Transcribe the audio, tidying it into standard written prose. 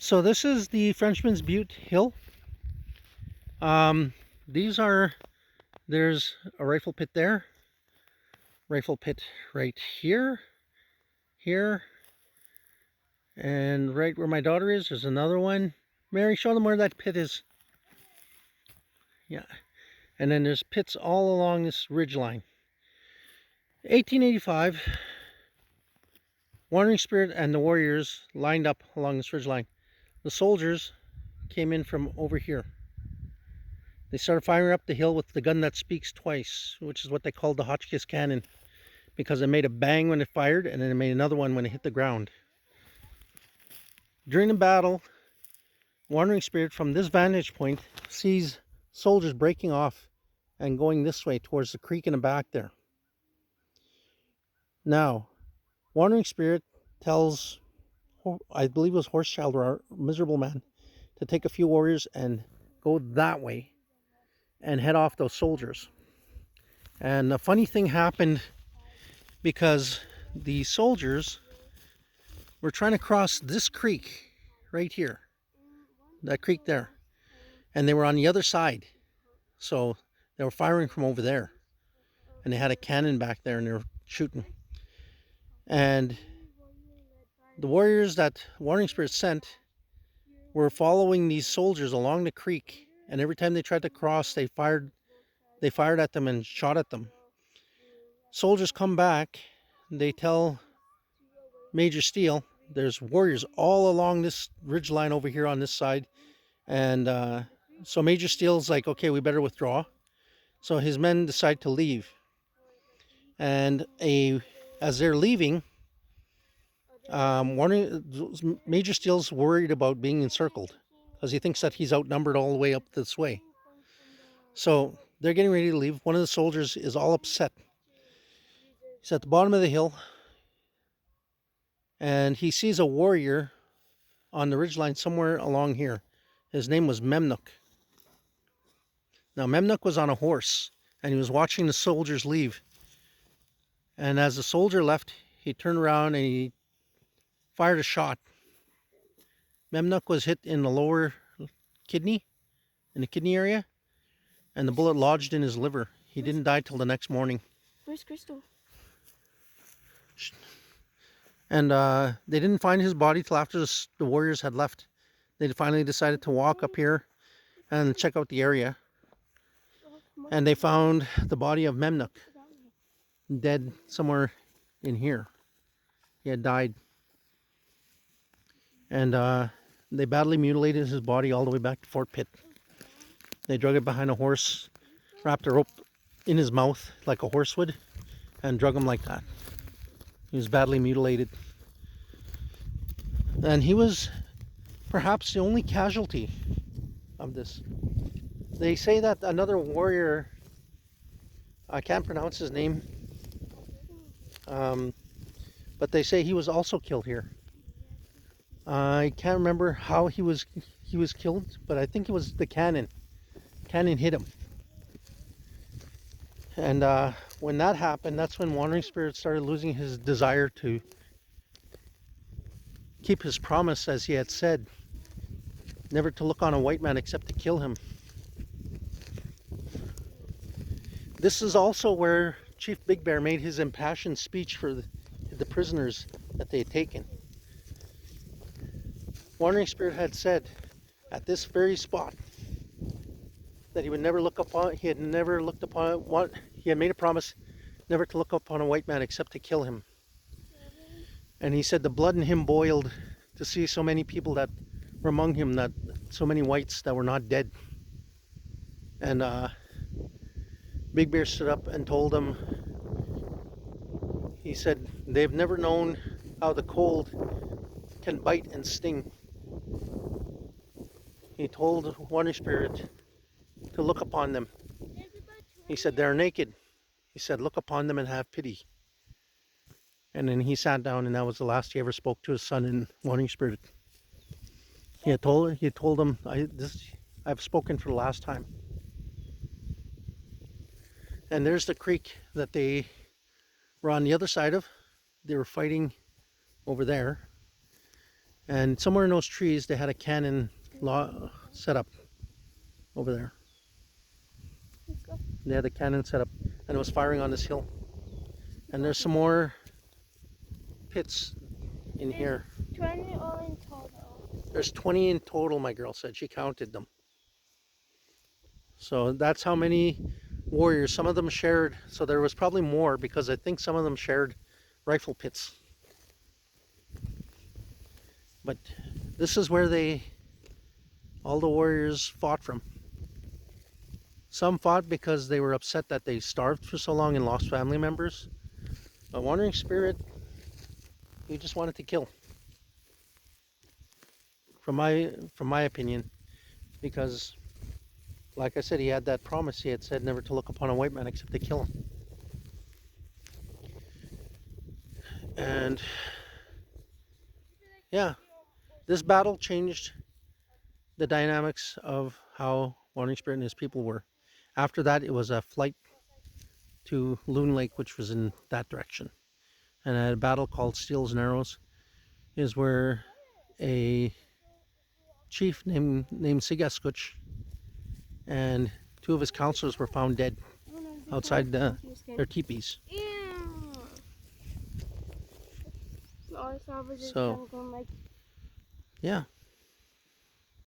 So this is the Frenchman's Butte Hill. These are, there's a rifle pit there, rifle pit right here, and right where my daughter is, there's another one. Mary, show them where that pit is. Yeah, and then there's pits all along this ridge line. 1885, Wandering Spirit and the warriors lined up along this ridge line. The soldiers came in from over here. They started firing up the hill with the gun that speaks twice, which is what they called the Hotchkiss cannon, because it made a bang when it fired and then it made another one when it hit the ground. During the battle, Wandering Spirit from this vantage point sees soldiers breaking off and going this way towards the creek in the back there. Now, Wandering Spirit tells, I believe it was Horsechild or Miserable Man, to take a few warriors and go that way and head off those soldiers. And a funny thing happened, because the soldiers were trying to cross this creek right here, that creek there, and they were on the other side, so they were firing from over there, and they had a cannon back there and they were shooting. And the warriors that Wandering Spirit sent were following these soldiers along the creek, and every time they tried to cross, they fired at them and shot at them. Soldiers come back, they tell Major Steele there's warriors all along this ridge line over here on this side, and so Major Steele's like, okay, we better withdraw. So his men decide to leave, and as they're leaving, Major Steele's worried about being encircled because he thinks that he's outnumbered all the way up this way. So they're getting ready to leave. One of the soldiers is all upset. He's at the bottom of the hill, and he sees a warrior on the ridgeline somewhere along here. His name was Memnook. Now, Memnook was on a horse, and he was watching the soldiers leave. And as the soldier left, he turned around and he fired a shot. Memnook was hit in the lower kidney, in the kidney area, and the bullet lodged in his liver. He didn't die till the next morning. Where's Crystal? And they didn't find his body till after the warriors had left. They finally decided to walk up here and check out the area. And they found the body of Memnook dead somewhere in here. He had died. And they badly mutilated his body all the way back to Fort Pitt. They drug it behind a horse, wrapped a rope in his mouth like a horse would, and drug him like that. He was badly mutilated. And he was perhaps the only casualty of this. They say that another warrior, I can't pronounce his name, but they say he was also killed here. I can't remember how he was killed, but I think it was the cannon. Cannon hit him. And when that happened, that's when Wandering Spirit started losing his desire to keep his promise, as he had said, never to look on a white man except to kill him. This is also where Chief Big Bear made his impassioned speech for the prisoners that they had taken. Wandering Spirit had said at this very spot that he would never look upon, he had never looked upon one, he had made a promise never to look upon a white man except to kill him. And he said the blood in him boiled to see so many people that were among him, that so many whites that were not dead. And Big Bear stood up and told him, he said, they've never known how the cold can bite and sting. He told Wandering Spirit to look upon them. He said, they're naked. He said, look upon them and have pity. And then he sat down, and that was the last he ever spoke to his son in Wandering Spirit. He had told him, I've spoken for the last time. And there's the creek that they were on the other side of. They were fighting over there. And somewhere in those trees, they had a cannon set up over there. They had a cannon set up, and it was firing on this hill. And there's some more pits in here. 20 all in total. There's 20 in total, my girl said. She counted them. So that's how many warriors. Some of them shared, so there was probably more because I think some of them shared rifle pits. But this is where all the warriors fought from. Some fought because they were upset that they starved for so long and lost family members. But Wandering Spirit, he just wanted to kill. From my opinion, because like I said, he had that promise. He had said never to look upon a white man except to kill him. And yeah, this battle changed the dynamics of how Wandering Spirit and his people were. After that, it was a flight to Loon Lake, which was in that direction. And a battle called Steele's Narrows is where a chief named Sigaskuch and two of his counselors were found dead outside their teepees. So, yeah,